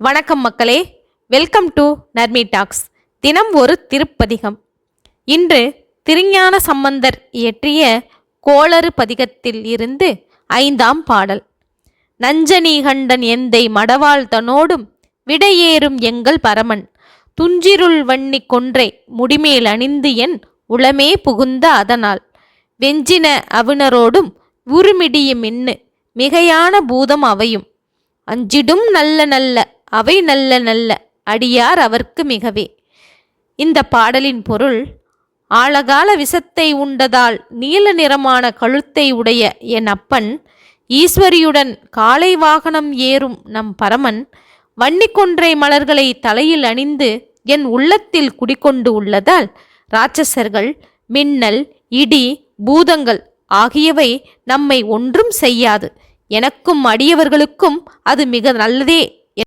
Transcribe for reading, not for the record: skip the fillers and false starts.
வணக்கம் மக்களே, welcome to Narmi tax. தினம் ஒரு திருப்பதிகம். இன்று திருஞான சம்பந்தர் இயற்றிய கோளறு பதிகத்தில் இருந்து 5ஆம் பாடல். நஞ்சனி கண்டன் எந்தை மடவாள் தனோடும் விடையேறும் எங்கள் பரமன் துஞ்சிருள் வன்னி கொன்றை முடிமேல் அணிந்து என் உளமே புகுந்த அதனால் வெஞ்சின அவுணரோடும் உருமிடிய மின்னு மிகையான பூதம் அவையும் அஞ்சிடும் நல்ல நல்ல அவை நல்ல நல்ல அடியார் அவர்க்கு மிகவே. இந்த பாடலின் பொருள்: ஆழகால விஷத்தை உண்டதால் நீல நிறமான கழுத்தை உடைய என் அப்பன் ஈஸ்வரியுடன் காளை வாகனம் ஏறும் நம் பரமன் வன்னிக்கொன்றை மலர்களை தலையில் அணிந்து என் உள்ளத்தில் குடிக்கொண்டு உள்ளதால் இராட்சசர்கள், மின்னல், இடி, பூதங்கள் ஆகியவை நம்மை ஒன்றும் செய்யாது. எனக்கும் அடியவர்களுக்கும் அது மிக நல்லதே